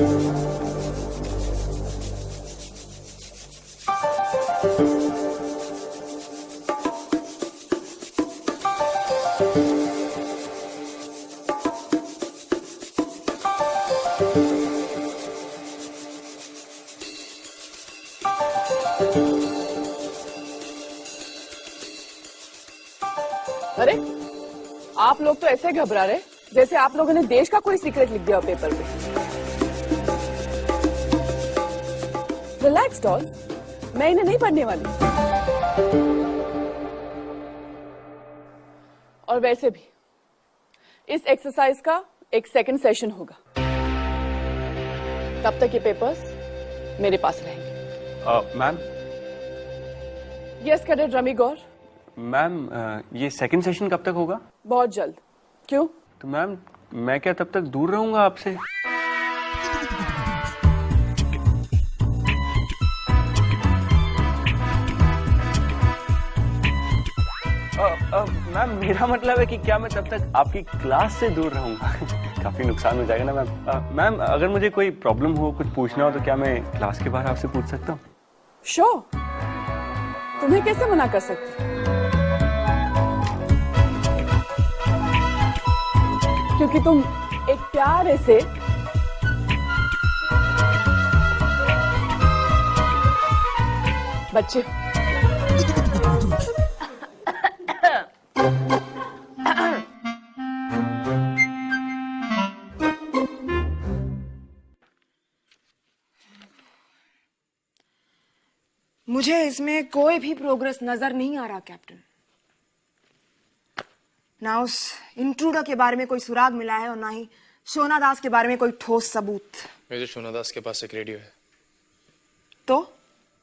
अरे आप लोग तो ऐसे घबरा रहे जैसे आप लोगों ने देश का कोई सीक्रेट लिख दिया पेपर पे। रिलैक्स डॉल, मैं इन्हें नहीं पढ़ने वाली। और वैसे भी इस एक्सरसाइज का एक सेकंड सेशन होगा, तब तक ये पेपर्स मेरे पास रहेंगे। मैम। यस कैडेट रमी गौर। मैम ये सेकंड सेशन कब तक होगा? बहुत जल्द। क्यों? तो मैम मैं क्या तब तक दूर रहूंगा आपसे? मैम मेरा मतलब है कि क्या मैं तब तक आपकी क्लास से दूर रहूंगा? काफी नुकसान हो जाएगा ना मैम। मैम अगर मुझे कोई प्रॉब्लम हो, कुछ पूछना हो तो क्या मैं क्लास के बाहर आपसे पूछ सकता हूँ? श्योर, तुम्हें कैसे मना कर सकती? क्योंकि तुम एक प्यारे से बच्चे हो। मुझे इसमें कोई भी प्रोग्रेस नजर नहीं आ रहा कैप्टन। ना उस इंट्रूडर के बारे में कोई सुराग मिला है और ना ही शोना दास के बारे में कोई ठोस सबूत। मेजर शोना दास के पास एक रेडियो है। तो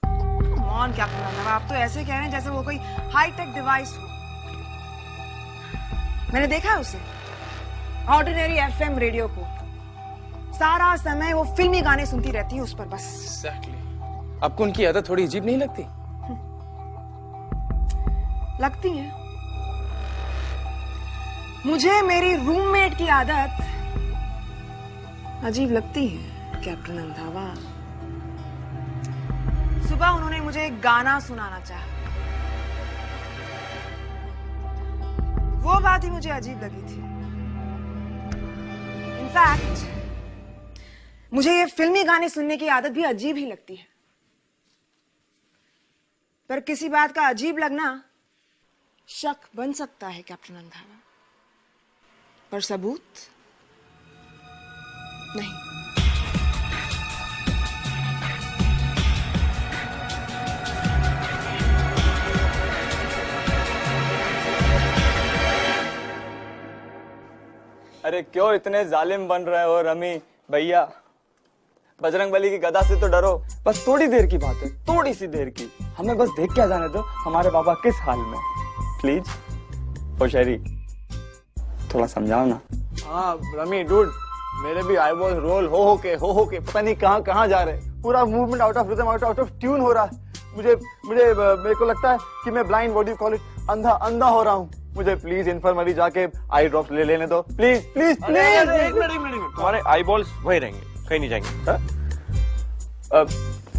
कौन कैप्टन, आप तो ऐसे कह रहे हैं जैसे वो कोई हाईटेक डिवाइस हो। मैंने देखा है उसे, ऑर्डिनरी एफएम रेडियो को। सारा समय वो फिल्मी गाने सुनती रहती है उस पर बस। Exactly. आपको उनकी आदत थोड़ी अजीब नहीं लगती? लगती है। मुझे मेरी रूममेट की आदत अजीब लगती है कैप्टन रंधावा। सुबह उन्होंने मुझे एक गाना सुनाना चाहा, वो बात ही मुझे अजीब लगी थी। इनफैक्ट मुझे ये फिल्मी गाने सुनने की आदत भी अजीब ही लगती है। पर किसी बात का अजीब लगना शक बन सकता है कैप्टन रंधावा, पर सबूत नहीं। अरे क्यों इतने जालिम बन रहे हो रमी भैया? बजरंगबली की गदा से तो डरो। बस थोड़ी देर की बात है, थोड़ी सी देर की। हमें बस देख के आ जाने दो हमारे बाबा किस हाल में। प्लीज ओ शेरी, थोड़ा समझाओ ना। हाँ रमी डूड, मेरे भी आईबॉल रोल हो के पता नहीं कहाँ कहाँ जा रहे। पूरा movement out of rhythm, out of tune हो रहा है। मेरे को लगता है कि मैं blind, what do you call it, अंधा हो रहा हूँ। मुझे प्लीज इन्फर्मरी जाके आई ड्रॉप लेने दो प्लीज प्लीज प्लीज। एक मिनट, तुम्हारे आई बॉल्स वही रहेंगे, कहीं नहीं जाएंगे।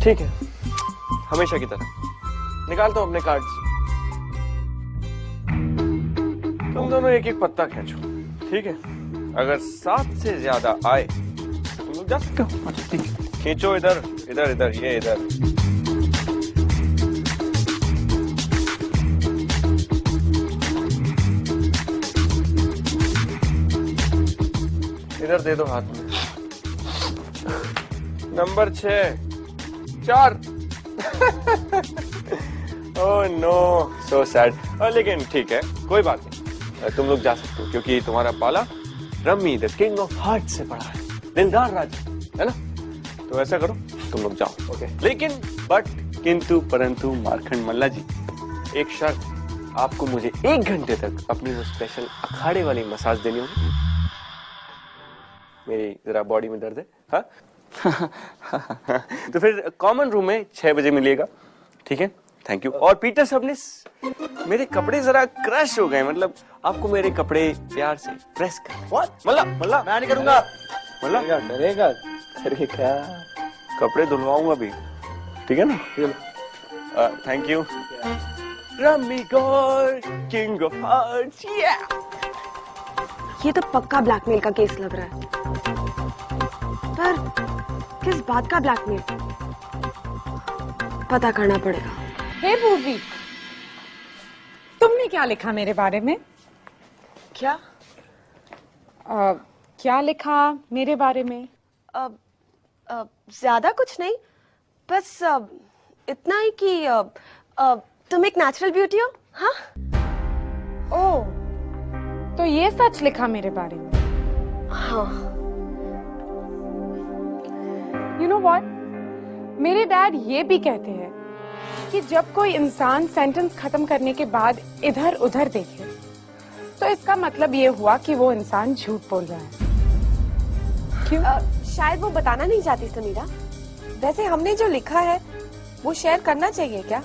ठीक है, हमेशा की तरह निकालता हूँ अपने कार्ड्स। तुम दोनों एक एक पत्ता खींचो, ठीक है? अगर 7 से ज्यादा आए तुम लोग जा सकते हो। ठीक है, खींचो। इधर इधर इधर, ये इधर। इधर दे दो हाथ में। Number 6 4। Oh no, so sad. लेकिन ठीक है, कोई बात नहीं, तुम लोग जा सकते हो क्योंकि तुम्हारा पाला rummy the king of heart से पड़ा है, दिलदार राजा, है ना? तो ऐसा करो, तुम लोग जाओ। ओके। लेकिन किंतु परंतु मारखंड मल्ला जी, एक शर्त, आपको मुझे 1 घंटे तक अपनी वो स्पेशल अखाड़े वाली मसाज देनी होगी। मेरी जरा बॉडी में दर्द है। हाँ? तो फिर कॉमन रूम में 6 बजे मिलिएगा, ठीक है? Thank you. और पीटर सबनिस, मेरे कपड़े जरा क्रश हो गए, मतलब आपको मेरे कपड़े प्यार से प्रेस कर। मल्ला मैं नहीं करूंगा। मल्ला करेगा अरे क्या कपड़े धुलवाऊंगा भी, ठीक है ना? Thank you. Rummy God, king of hearts, ये तो पक्का ब्लैकमेल का केस लग रहा है। पर किस बात का ब्लैकमेल? पता करना पड़ेगा। हे पूर्वी, तुमने क्या लिखा मेरे बारे में? क्या? क्या लिखा मेरे बारे में? ज्यादा कुछ नहीं, बस इतना ही कि तुम एक नेचुरल ब्यूटी हो। हाँ? ओह, तो ये सच लिखा मेरे बारे में? हाँ। You know what? मेरे डैड ये भी कहते हैं कि जब कोई इंसान सेंटेंस खत्म करने के बाद इधर उधर देखे तो इसका मतलब ये हुआ कि वो इंसान झूठ बोल रहा है। क्यों? शायद वो बताना नहीं चाहती समीरा। वैसे हमने जो लिखा है वो शेयर करना चाहिए क्या?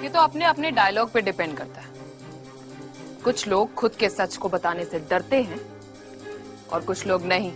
ये तो अपने अपने डायलॉग पे डिपेंड करता है। कुछ लोग खुद के सच को बताने से डरते हैं और कुछ लोग नहीं।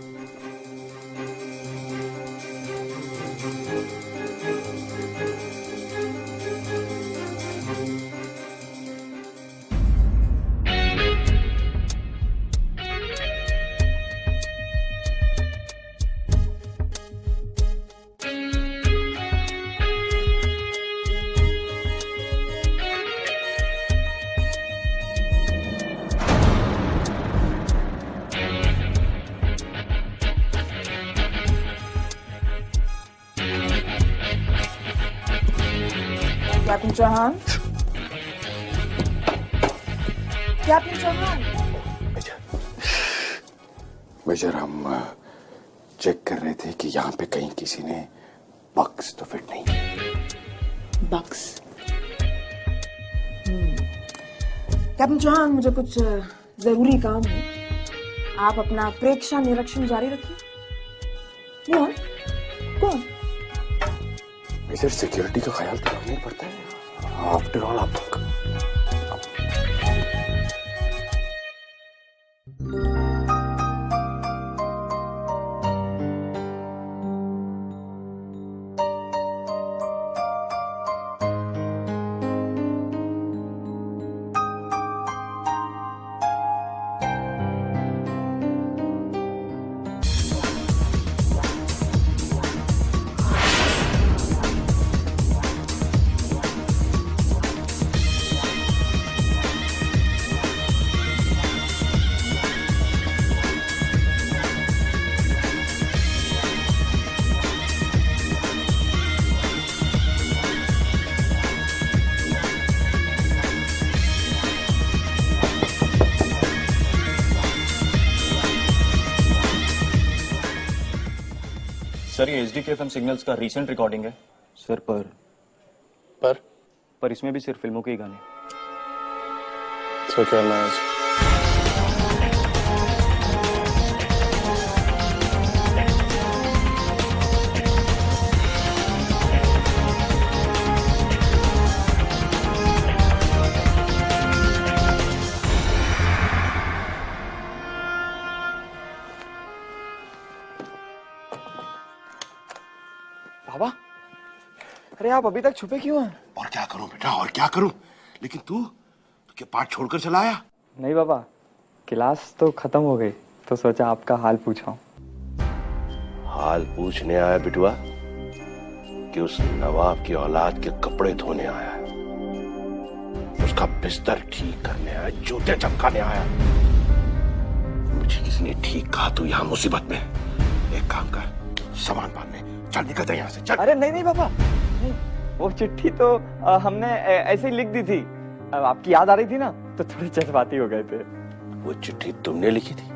Captain Chauhan, captain Chauhan. Major, हम चेक कर रहे थे कि यहाँ पे कहीं किसी ने बक्स तो फिट नहीं है। बक्स? कैप्टन चौहान, मुझे कुछ जरूरी काम है। आप अपना प्रेक्षण निरीक्षण जारी रखिए। कौन? कौन? मेजर, सिक्योरिटी का ख्याल तो रखना ही पड़ता है। आफ्टर ऑल आप सर, ये HDKFM सिग्नल्स का रीसेंट रिकॉर्डिंग है सर। पर इसमें भी सिर्फ फिल्मों के ही गाने। तो क्या मैच? बाबा, अरे आप अभी तक छुपे क्यों हैं? और क्या करूं बेटा, और क्या करूं? लेकिन तू क्या पाठ छोड़कर चला आया? नहीं बाबा, क्लास तो खत्म हो गई तो सोचा आपका हाल पूछाऊं। हाल पूछने आया बिटुआ कि उस नवाब की औलाद के कपड़े धोने आया है, उसका बिस्तर ठीक करने आया, जूते चमकाने आया? मुझे किसने ठीक कहा तू यहाँ मुसीबत में? एक काम कर, सामान बांधने चल, निकल जा यहाँ से, चल। अरे नहीं बाबा, नहीं, वो चिट्ठी तो हमने ऐसे ही लिख दी थी। आपकी याद आ रही थी ना, तो थोड़े जज्बाती हो गए थे। वो चिट्ठी तुमने लिखी थी?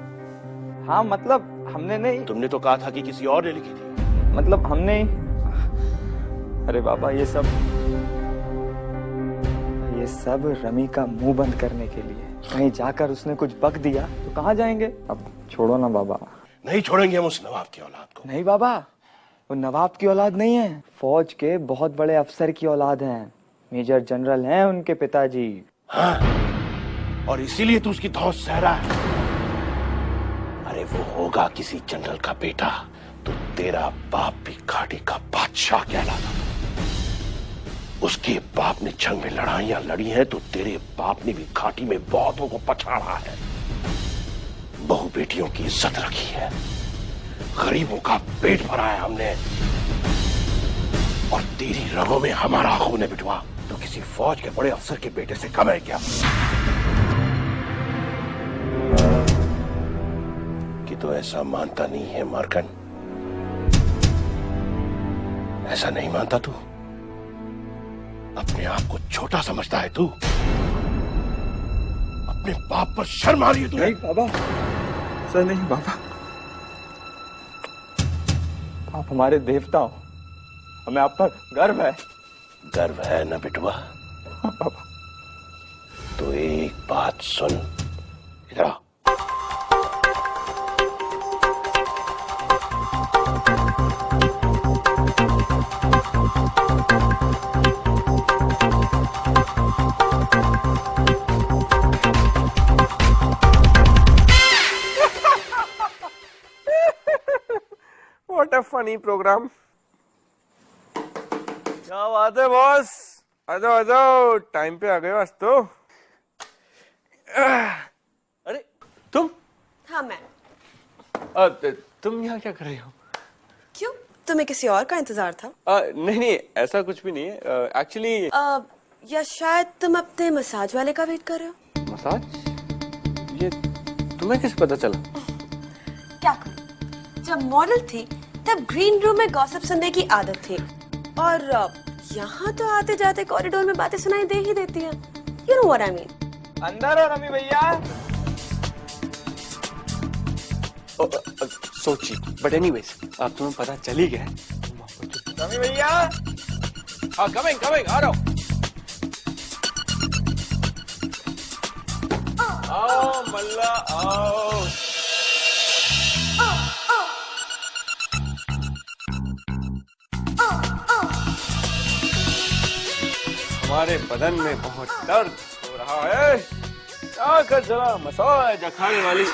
हाँ, मतलब हमने नहीं। तुमने तो कहा था कि किसी और ने लिखी थी। मतलब हमने। अरे बाबा, ये सब रमी का मुंह बंद करने के लिए। कहीं जाकर उसने कुछ बक दिया तो कहाँ जाएंगे? अब छोड़ो ना बाबा। नहीं छोड़ेंगे हम उस नवाब की औलाद को। नहीं बाबा, वो नवाब की औलाद नहीं है, फौज के बहुत बड़े अफसर की औलाद हैं। मेजर जनरल हैं उनके पिताजी। हाँ, और इसीलिए तू उसकी धौंस सह रहा है। अरे वो होगा किसी जनरल का बेटा, तो तेरा बाप भी घाटी का बादशाह कहलाता। उसके बाप ने जंग में लड़ाइयां लड़ी हैं तो तेरे बाप ने भी घाटी में बहुतों को पछाड़ा है, बहु बेटियों की इज्जत रखी है, गरीबों का पेट भरा है हमने। और तेरी रगों में हमारा खून है बिटवा। तो किसी फौज के बड़े अफसर के बेटे से कम है क्या कि तो ऐसा मानता नहीं है मार्कन? ऐसा नहीं मानता तू? अपने आप को छोटा समझता है तू? अपने बाप पर शर्म आ रही है तुझे? नहीं बाबा, सर नहीं बाबा, आप हमारे देवता हो, हमें आप पर गर्व है। गर्व है ना बिटवा? हाँ बाबा। तो एक बात सुन, इधर आ। What a funny program. क्या बात है बॉस, आ जाओ आ जाओ, टाइम पे आ गए आज तो। अरे तुम? हाँ मैं। तुम यहाँ क्या कर रही हो? क्यों, तुम्हें किसी और का इंतजार था? नहीं नहीं, ऐसा कुछ भी नहीं है एक्चुअली। या शायद तुम अपने मसाज वाले का वेट कर रहे हो? मसाज? ये तुम्हें कैसे पता चला? क्या करूं, जब मॉडल थी तब ग्रीन रूम में गॉसिप सुनने की आदत थी, और यहाँ तो आते जाते कॉरिडोर में बातें सुनाई दे ही देती हैं। You know what I mean? अंदर हो रमी भैया। सोची, बट एनीवेज अब तुम्हें पता चल ही गया है। रमी भैया। हाँ कमिंग कमिंग, आ रहा हूँ। आओ मल्ला आओ। हमारे बदन में बहुत दर्द हो रहा है, आकर जरा मसाज अखाड़े वाली।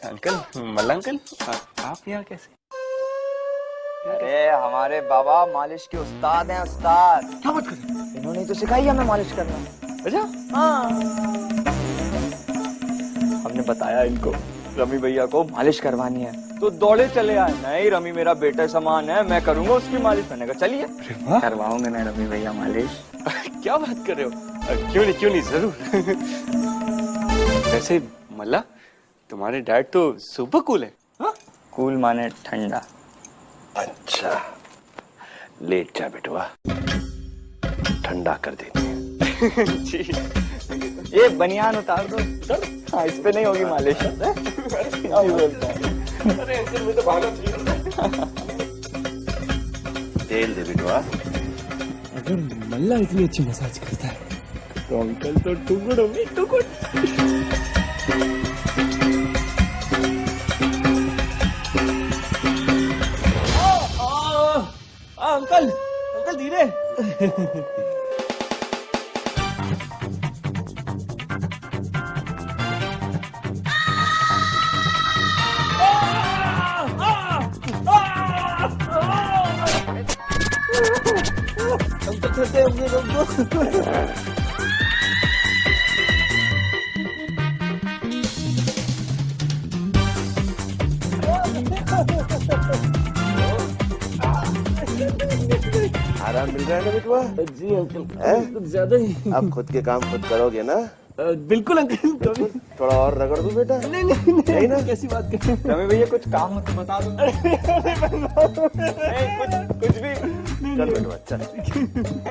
अंकल, मल्ला अंकल, आप यहाँ कैसे? अरे हमारे बाबा मालिश के उस्ताद हैं, उस्ताद। क्या बात कर रहे हैं? इन्होंने तो सिखाई हमें मालिश करना। अच्छा? हाँ। हमने बताया इनको रमी भैया को मालिश करवानी है, तो दौड़े चले आए। नहीं, रमी मेरा बेटा समान है, मैं करूंगा उसकी मालिश। करने का चलिए करवाऊंगा ना रमी भैया मालिश। क्या बात कर रहे हो? क्यों नहीं जरूर। वैसे मल्ला, तुम्हारे डैड तो सुपर कूल है। हाँ? कूल माने ठंडा। अच्छा, लेट जा बेटवा, ठंडा कर देते हैं। जी। ये बनियान उतार दो सर। हाँ, इस पे नहीं होगी मालिश। अरे अंकल, मैं तो भागा था। तेल दे बेटवा। अगर मल्ला इतनी अच्छी मसाज करता है तो अंकल तो टुकड़ों में टुकड़। अंकल अंकल धीरे। आराम मिल रहा है ना बेटवा? जी अंकल, कुछ ज्यादा ही। अब खुद के काम खुद करोगे ना? बिल्कुल अंकल। थोड़ा और रगड़ दूं बेटा? नहीं ना, कैसी बात कर रहे हो? रमी भैया कुछ काम हो तो बता दो। नहीं, कुछ भी। चल बेटवा चल।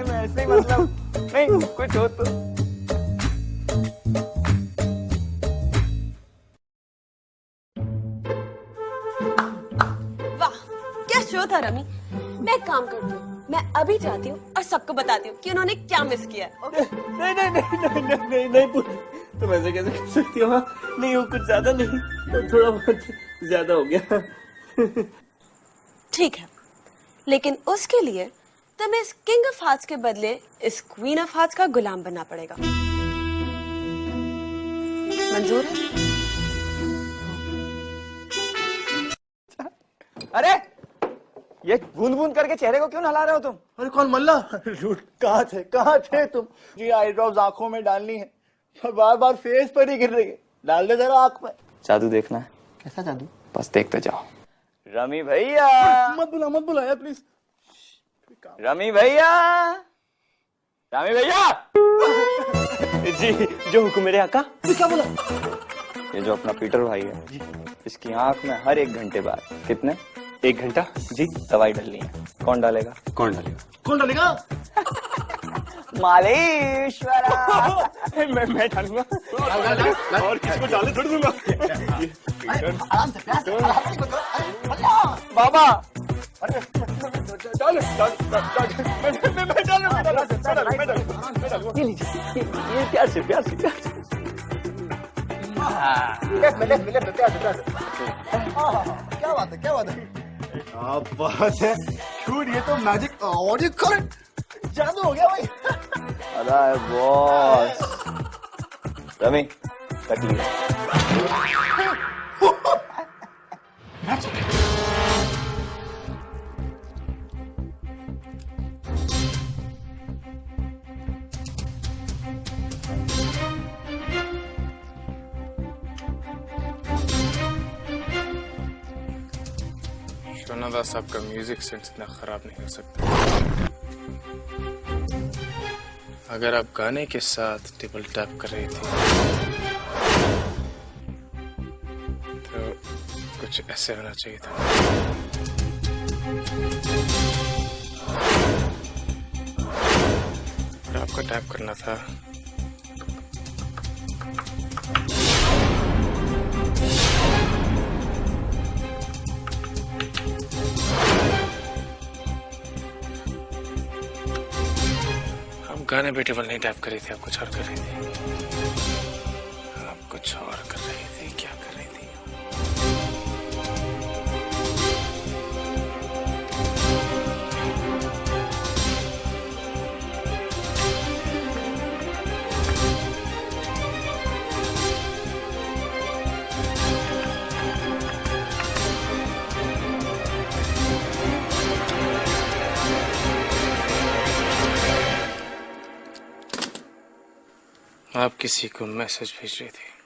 मैं ऐसे ही मतलब नहीं, कुछ हो तो। वाह, क्या शो था रमी। मैं एक काम करती हूँ, मैं अभी जाती हूँ और सबको बताती हूँ कि उन्होंने क्या मिस किया है। ओके? नहीं, तुम ऐसे कैसे कर सकती हो? नहीं, वो कुछ ज्यादा नहीं, तो थोड़ा बहुत ज्यादा हो गया। ठीक है, लेकिन उसके लिए तुम्हें इस किंग ऑफ हार्ट्स के बदले इस क्वीन ऑफ हार्ट्स का गुलाम बनना पड़ेगा। मंजूर है? अरे ये बूंद बूंद करके चेहरे को क्यों नहला रहे हो तुम? अरे कौन मल्ला? रूट कहाँ थे तुम? जी आई ड्रॉप्स आंखों में डालनी है और बार बार फेस पर ही गिर रही है। डाल दे जरा आंख में। जादू देखना है? कैसा जादू? बस देखते जाओ। रमी भैया मत बुला यार प्लीज। रमी भैया जी जो हुक्म मेरे आका। क्या बोला? ये जो अपना पीटर भाई है इसकी आंख में हर 1 घंटे बाद कितने 1 घंटा जी दवाई डालनी है। कौन डालेगा? कौन डालेगा? मालेश्वरा। मैं डालूंगा और किसी को डालने थोड़ी दूंगा। आराम से प्यार से। बाबा ये प्यार से क्या बात है? आप बात है शूट, ये तो मैजिक और ये करेक्ट जादू हो गया भाई। अरे बॉस रमी कट लिया। शोनादा साहब का म्यूजिक सेंस इतना खराब नहीं हो सकता। अगर आप गाने के साथ टेबल टैप कर रही थी तो कुछ ऐसे होना चाहिए था। और आपका टैप करना था गाने पे टेबल नहीं टैप कर रही थी, आप कुछ और कर रही थी। आप कुछ और कर रही थी। क्या कर रही थी? आप किसी को मैसेज भेज रही थी।